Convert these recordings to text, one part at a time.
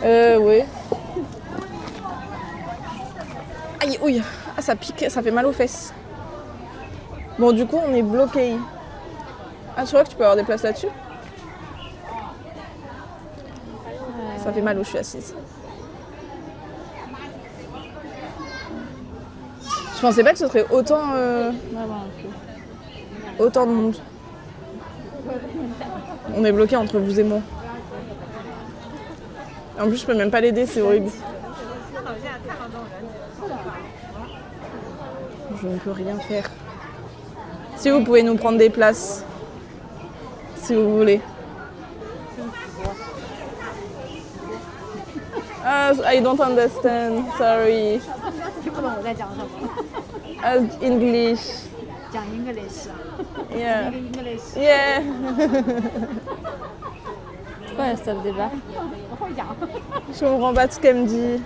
Oui. Aïe, ouille. Ah, ça pique, ça fait mal aux fesses. Bon, du coup, on est bloqué. Ah, tu vois que tu peux avoir des places là-dessus? Ça fait mal où je suis assise. Je pensais pas que ce serait autant, autant de monde. On est bloqué entre vous et moi. En plus, je peux même pas l'aider, c'est horrible. Je ne peux rien faire. Si vous pouvez nous prendre des places, si vous voulez. I don't understand. Sorry. 听不懂我在讲什么。 English. 讲 English 啊 Yeah. English Yeah. Pourquoi elle se débat? 我会讲。 Je comprends pas tout ce qu'elle me dit.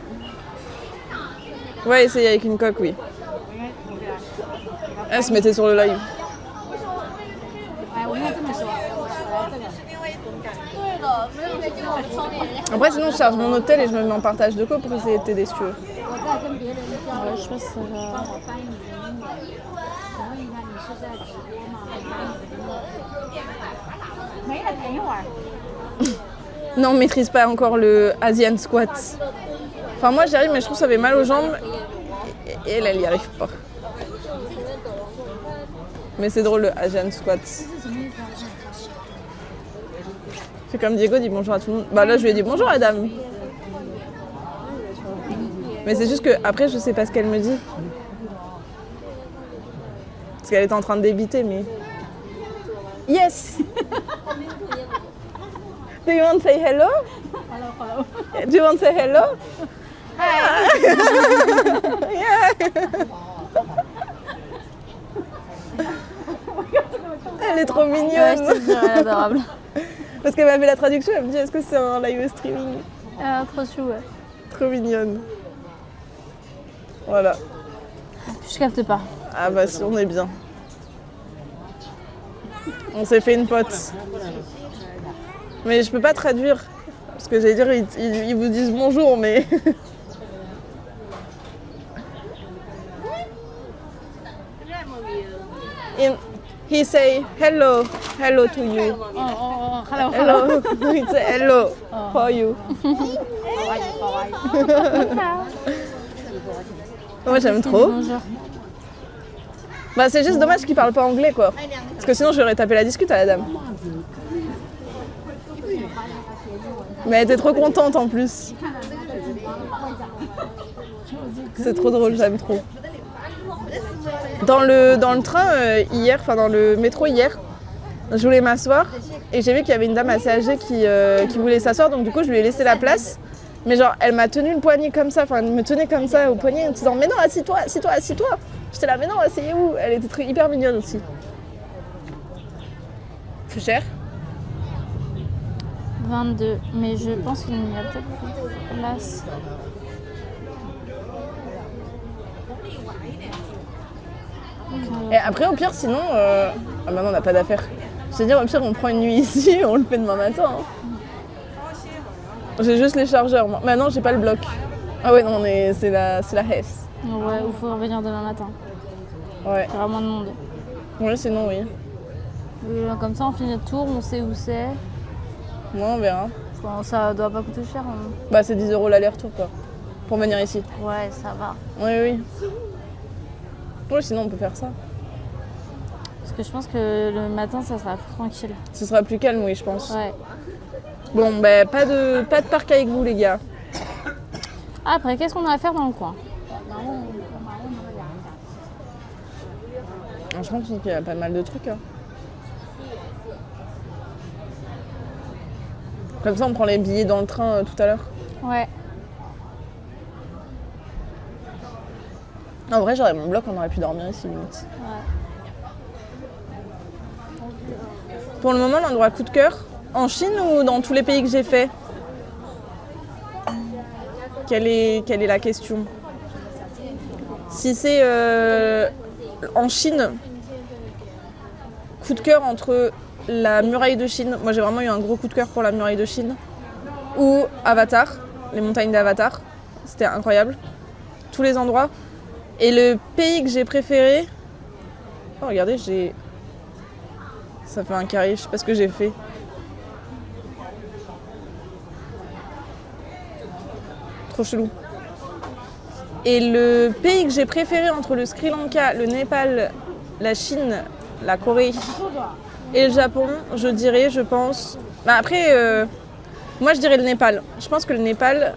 Ouais, essayer avec une coque, oui. 我应该我对啊。 Elle se mettait sur le live. 哎，我应该这么说，我来这个。 Après, sinon, je charge mon hôtel et je me mets en partage de co pour essayer de t'aider si tu veux. 我在跟别人交 Ouais, 流， je pense que ça va. 帮我翻译成英文。请问一下，你是在直播吗？没了，等一会儿。 Non, on maîtrise pas encore le Asian squat. Enfin, moi, j'y arrive, mais je trouve que ça fait mal aux jambes. Et elle, elle y arrive pas. Mais c'est drôle, le Asian squat. C'est comme Diego dit bonjour à tout le monde. Bah là, je lui ai dit bonjour, Adam. Mais c'est juste que après, je sais pas ce qu'elle me dit. Parce qu'elle était en train de débiter, mais... Yes. Do you want to say hello? Hello, hello. Do you want to say hello? Yeah. Elle est trop Ouais, je mignonne. te jure, elle est adorable. Parce qu'elle m'a fait la traduction, elle me dit est-ce que c'est un live streaming? Trop chou, ouais. Trop mignonne. Voilà. Je capte pas. Ah bah si, on est bien. On s'est fait une pote. Mais je peux pas traduire. Parce que j'allais dire, ils vous disent bonjour, mais... He say hello, hello to you. Oh, hello, hello. Hello, he say hello for you. Moi j'aime trop. Bonjour. Bah c'est juste dommage qu'il parle pas anglais quoi. Parce que sinon j'aurais tapé la discute à la dame. Mais elle était trop contente en plus. C'est trop drôle, j'aime trop. Dans le train hier, enfin dans le métro hier, je voulais m'asseoir et j'ai vu qu'il y avait une dame assez âgée qui voulait s'asseoir, donc du coup je lui ai laissé la place. Mais genre elle m'a tenu le poignet comme ça, enfin elle me tenait comme ça au poignet en me disant mais non assis-toi, assis-toi, assis-toi. J'étais là mais non asseyez-vous, elle était hyper mignonne aussi. C'est cher? 22. Mais je pense qu'il y a peut-être plus de place. Et après, au pire, sinon, ah maintenant on n'a pas d'affaires. Je veux dire, au pire, on prend une nuit ici et on le fait demain matin. Hein. J'ai juste les chargeurs. Moi. Maintenant, j'ai pas le bloc. Ah ouais, non, c'est la Hesse. Ouais, il faut revenir demain matin. Ouais. Il y aura moins de monde. Ouais, sinon, oui. Comme ça, on finit le tour, on sait où c'est. Moi, on verra. Bon, ça doit pas coûter cher. Hein. Bah, c'est 10 € l'aller-retour, quoi. Pour venir ici. Ouais, ça va. Oui, oui. Ouais, sinon, on peut faire ça. Parce que je pense que le matin, ça sera plus tranquille. Ce sera plus calme, oui, je pense. Ouais. Bon, bah, pas de parc avec vous, les gars. Après, qu'est-ce qu'on a à faire dans le coin? Franchement, je pense qu'il y a pas mal de trucs. Hein. Comme ça, on prend les billets dans le train tout à l'heure. Ouais. En vrai, j'aurais mon bloc, on aurait pu dormir ici, limite. Ouais. Pour le moment, l'endroit coup de cœur, en Chine ou dans tous les pays que j'ai fait? Quelle est la question? Si c'est en Chine, coup de cœur entre la muraille de Chine, moi j'ai vraiment eu un gros coup de cœur pour la muraille de Chine, ou Avatar, les montagnes d'Avatar. C'était incroyable. Tous les endroits. Et le pays que j'ai préféré... Oh, regardez, j'ai... Ça fait un carré, je sais pas ce que j'ai fait. Trop chelou. Et le pays que j'ai préféré entre le Sri Lanka, le Népal, la Chine, la Corée et le Japon, je dirais, je pense... Bah après, moi je dirais le Népal. Je pense que le Népal,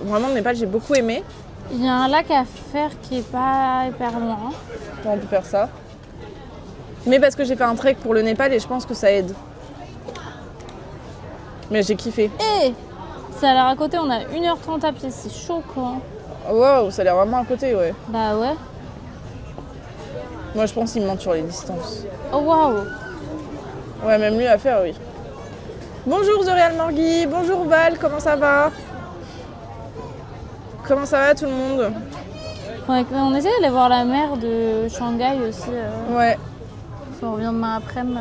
vraiment le Népal, j'ai beaucoup aimé. Il y a un lac à faire qui est pas hyper loin. On peut faire ça. Mais parce que j'ai fait un trek pour le Népal et je pense que ça aide. Mais j'ai kiffé. Et ça a l'air à côté, on a 1h30 à pied, c'est chaud quoi. Waouh, ça a l'air vraiment à côté, ouais. Bah ouais. Moi je pense qu'il me mentent sur les distances. Oh waouh. Ouais, même mieux à faire, oui. Bonjour Zorial Morgui, bonjour Val, comment ça va? Comment ça va tout le monde? On essaie d'aller voir la mer de Shanghai aussi. Ouais. Si on revient demain après-midi.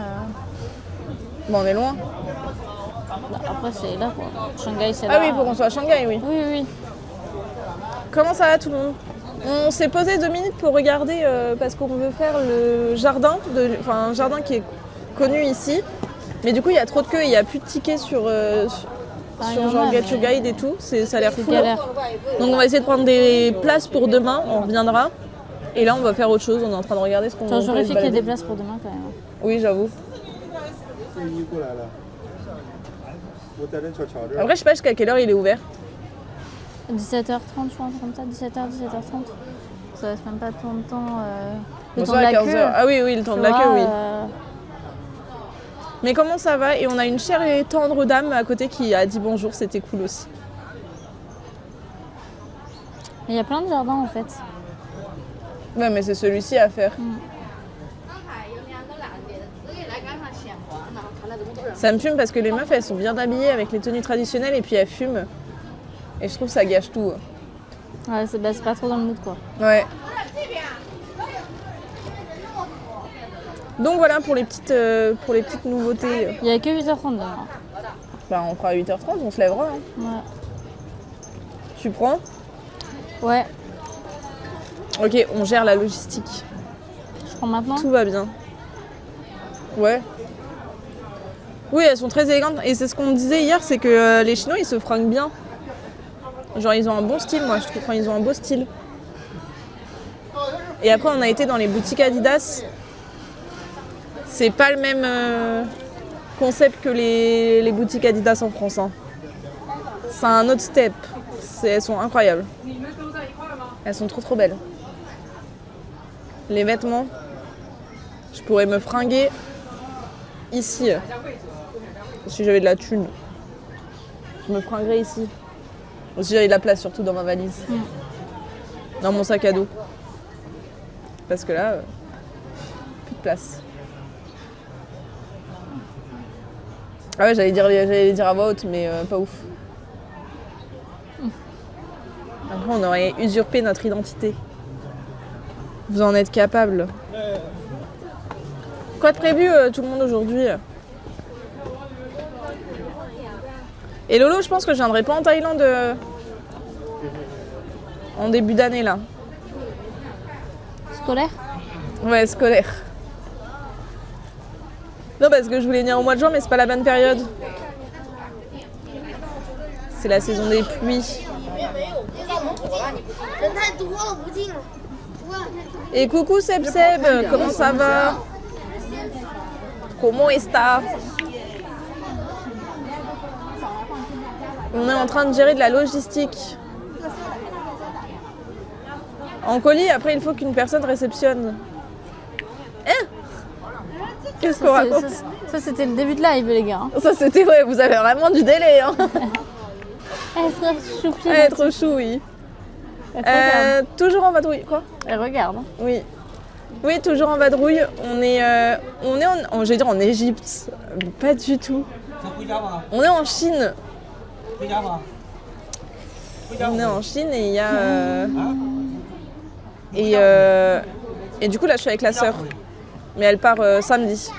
Bon, on est loin. Bah, après c'est là quoi. Shanghai c'est là. Ah oui, faut qu'on soit à Shanghai, oui. Oui, oui. Comment ça va tout le monde? On s'est posé 2 minutes pour regarder parce qu'on veut faire le jardin, enfin un jardin qui est connu ici. Mais du coup, il y a trop de queues et il n'y a plus de tickets sur genre Get Your Guide et tout. Ça a l'air fou. Donc on va essayer de prendre des places pour demain, on reviendra. Et là, on va faire autre chose, on est en train de regarder ce qu'on va faire. J'aurais fait qu'il y ait des places pour demain quand même. Oui, j'avoue. Après, je sais pas jusqu'à quelle heure il est ouvert. 17h30, je crois, comme ça, 17h30. Ça laisse même pas tant de temps. Le Bon, temps de la 15 queue. heures. Ah oui, oui, le temps de la queue, oui. Euh... Mais comment ça va? Et on a une chère et tendre dame à côté qui a dit bonjour, c'était cool aussi. Il y a plein de jardins en fait. Ouais, mais c'est celui-ci à faire. Ça me fume parce que les meufs, elles sont bien habillées avec les tenues traditionnelles et puis elles fument. Et je trouve que ça gâche tout. Ouais, c'est pas trop dans le mood quoi. Ouais. Donc voilà pour les petites nouveautés. Il y a que 8h30 demain. Bah on fera à 8h30, on se lèvera. Hein. Ouais. Tu prends? Ouais. Ok, on gère la logistique. Je prends maintenant. Tout va bien. Ouais. Oui, elles sont très élégantes. Et c'est ce qu'on disait hier, c'est que les Chinois, ils se fringuent bien. Genre, ils ont un bon style, moi, je trouve. Enfin, ils ont un beau style. Et après, on a été dans les boutiques Adidas. C'est pas le même concept que les boutiques Adidas en France. Hein. C'est un autre step. Elles sont incroyables. Elles sont trop belles. Les vêtements, je pourrais me fringuer ici. Si j'avais de la thune, je me fringuerais ici. Ou si j'avais de la place, surtout dans ma valise. Dans mon sac à dos. Parce que là, plus de place. Ah ouais, j'allais dire à voix haute, mais pas ouf. Après, on aurait usurpé notre identité. Vous en êtes capable. Quoi de prévu, tout le monde, aujourd'hui? Et Lolo, je pense que je viendrai pas en Thaïlande en début d'année, là. Scolaire? Ouais, scolaire. Non, parce que je voulais venir au mois de juin, mais c'est pas la bonne période. C'est la saison des pluies. Et coucou Seb Seb, comment ça va? Comment está? On est en train de gérer de la logistique. En colis, après il faut qu'une personne réceptionne. Hein? Qu'est-ce qu'on raconte? Ça c'était le début de live les gars. Ça c'était, ouais, vous avez vraiment du délai. Hein. Elle est trop choupie. Elle est trop chou, oui. Toujours en vadrouille, quoi? Elle regarde. Oui. Oui, toujours en vadrouille. On est j'allais dire en Égypte. Pas du tout. On est en Chine. On est en Chine et il y a... Et du coup, là, je suis avec la sœur. Mais elle part samedi.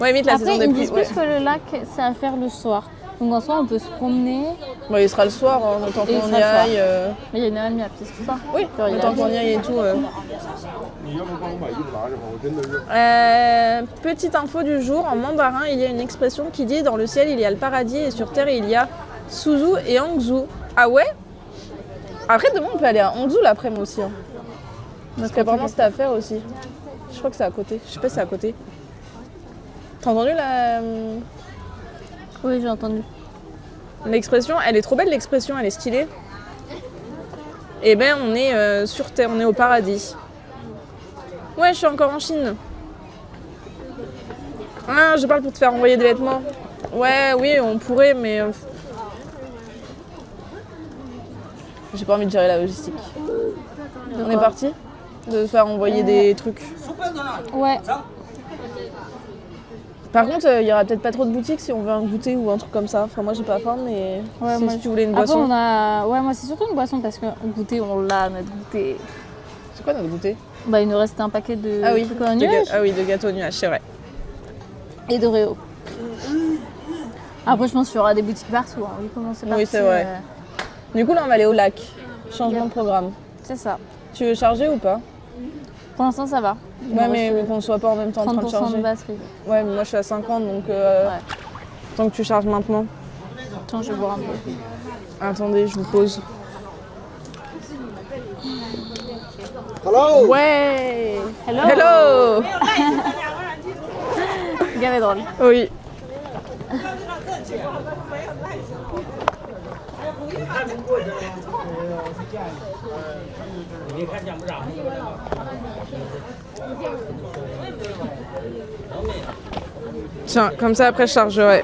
Ouais, vite la Après, saison des ils pluies. disent plus que le lac, c'est à faire le soir. Donc en soi, on peut se promener. Bon, il sera le soir, hein, le temps Et il qu'on sera y le soir. aille. Mais il y a une heure et demie à pied, c'est pour ça. Oui, Genre, il y le a- temps qu'on y aille et tout. Petite info du jour, en mandarin, il y a une expression qui dit « Dans le ciel, il y a le paradis et sur terre, il y a Suzu et Hangzhou ». Ah ouais? Après, demain, on peut aller à Hangzhou l'après-midi aussi. Hein. Parce qu'apparemment, c'était à faire aussi. Je crois que c'est à côté. Je sais pas si c'est à côté. T'as entendu Oui, j'ai entendu. l'expression? Elle est trop belle, l'expression, elle est stylée. Eh ben, on est sur terre, on est au paradis. Ouais, je suis encore en Chine. Ah, je parle pour te faire envoyer des vêtements. Ouais, oui, on pourrait, mais... J'ai pas envie de gérer la logistique. On est parti de faire envoyer des trucs. Ouais. Par contre, il y aura peut-être pas trop de boutiques si on veut un goûter ou un truc comme ça. Enfin, moi, j'ai pas faim, mais Ouais, si moi, tu voulais une Après, boisson. on a... Ouais, moi, c'est surtout une boisson parce que goûter, on l'a, notre goûter. C'est quoi notre goûter? Bah, il nous reste un paquet de Ah oui, trucs en nuage ah oui, de gâteaux nuages, c'est vrai. et d'Oreo. Après, je pense qu'il y aura des boutiques partout. Hein. Oui, comment c'est parti, Oui, c'est vrai. Du coup, là, on va aller au lac. Changement de programme. C'est ça. Tu veux charger ou pas? Pour l'instant, ça va. Il Ouais, nous mais reste qu'on ne soit pas en même temps en train de 30% charger. de batterie. Ouais, mais moi, je suis à 50, donc tant que tu charges maintenant. Attends, je vais boire un peu. Attendez, je vous pose. Hello. Ouais. Hello. Hello. Le gars est drôle. Oui. Tiens, comme ça après je chargerai.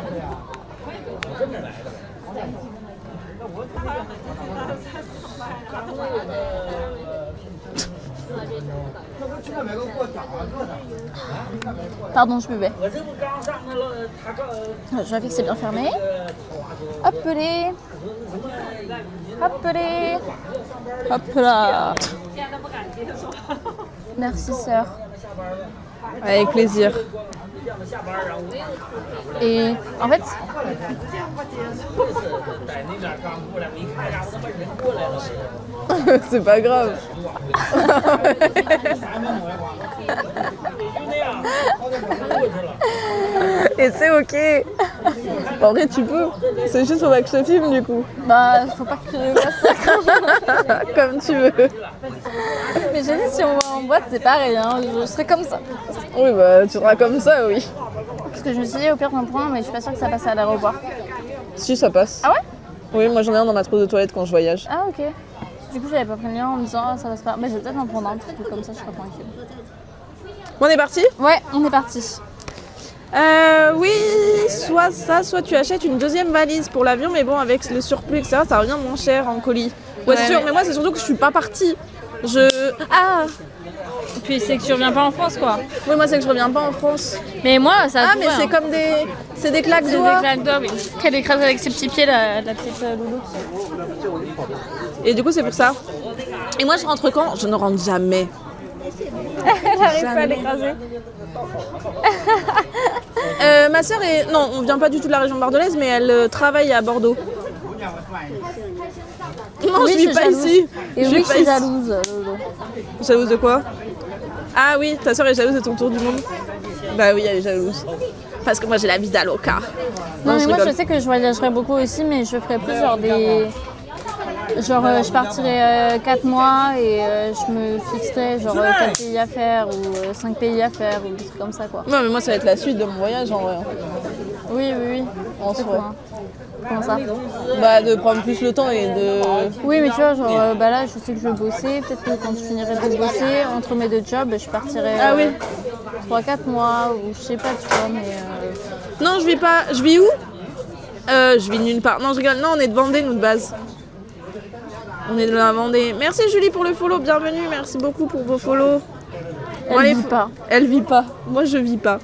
Pardon, je buvais. Je vérifie que c'est bien fermé. Hop les. Hop les. Hop là. Merci sœur. Avec plaisir. Et en fait, C'est pas grave. Et c'est ok. En vrai, tu peux. C'est juste faut pas que je te filme du coup. bah, faut pas que je fasse ça. Comme tu veux. Mais j'ai dit, si on va en boîte, c'est pareil, hein, je serai comme ça. Oui, bah tu seras comme ça, oui. Parce que je me suis dit, au pire, j'en prends un, mais je suis pas sûre que ça passe à l'aéroport. Si, ça passe. Ah ouais? Oui, moi j'en ai un dans ma trousse de toilette quand je voyage. Ah, ok. Du coup, j'avais pas pris le lien en me disant, ah, ça passe pas. Mais je vais peut-être en prendre un, parce que comme ça, je serai tranquille. Bon, on est parti? Ouais, on est parti. Oui, soit ça, soit tu achètes une deuxième valise pour l'avion, mais bon, avec le surplus, etc., ça revient moins cher en colis. Ouais, c'est sûr, mais moi, c'est surtout que je suis pas partie. Ah! Puis c'est que tu reviens pas en France, quoi. Oui, moi, c'est que je reviens pas en France. Mais moi, ça. Ah, mais c'est comme des. C'est des claques de C'est des doigts. claques d'or, oui. Qu'elle écrase avec ses petits pieds, la petite loulou. Et du coup, c'est pour ça. Et moi, je rentre quand? Je ne rentre jamais. Elle arrive pas à l'écraser. Ma sœur est. Non, on vient pas du tout de la région bordelaise, mais elle travaille à Bordeaux. Non, Oui, je vis suis pas jalouse. ici. Et Je oui, vis je pas suis ici. jalouse, Lolo. Jalouse de quoi? Ah oui, ta sœur est jalouse de ton tour du monde? Bah oui, elle est jalouse. Parce que moi j'ai la vie d'Aloca. Non, mais je moi, rigole. je sais que je voyagerai beaucoup aussi, mais je ferai plus genre des. Genre, je partirai 4 mois et je me fixerai genre 4 pays à faire ou 5 pays à faire ou des trucs comme ça, quoi. Non, mais moi ça va être la suite de mon voyage en vrai. Oui, oui, oui. En C'est soi. quoi, hein. Comment ça? Bah de prendre plus le temps et de. Oui, mais tu vois, genre, bah là, je sais que je vais bosser. Peut-être que quand je finirai de bosser, entre mes deux jobs, je partirai Ah oui. 3-4 mois ou je sais pas, tu vois, mais. Non, je vis pas. Je vis où? Je vis nulle part. Non, je rigole. Non, on est de Vendée, nous de base. On est de la Vendée. Merci Julie pour le follow, bienvenue. Merci beaucoup pour vos follow. Elle allez, vit pas. Elle vit pas. Moi je vis pas.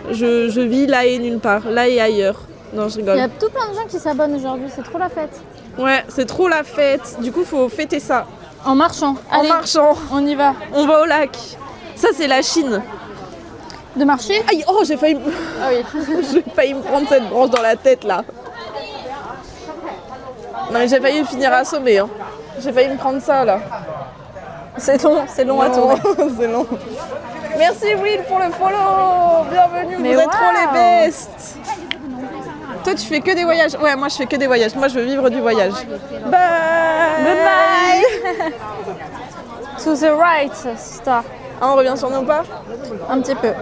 Je vis là et nulle part. Là et ailleurs. Non, je Il y a rigole. tout plein de gens qui s'abonnent aujourd'hui, c'est trop la fête. Ouais, c'est trop la fête. Du coup, faut fêter ça. En marchant. En Allez, marchant. on y va. On va au lac. Ça, c'est la Chine. De marcher? Aïe, oh, j'ai failli... Ah oui. j'ai failli me prendre cette branche dans la tête, là. Non mais j'ai failli finir assommée. Hein. J'ai failli me prendre ça là. C'est long à tourner. C'est long. Merci Will pour le follow. Bienvenue, Mais vous êtes wow. trop les best. Toi tu fais que des voyages. Ouais, moi je fais que des voyages. Moi je veux vivre du voyage. Bye. Goodbye. To the right, sister. Ah, on revient sur nos pas. Un petit peu.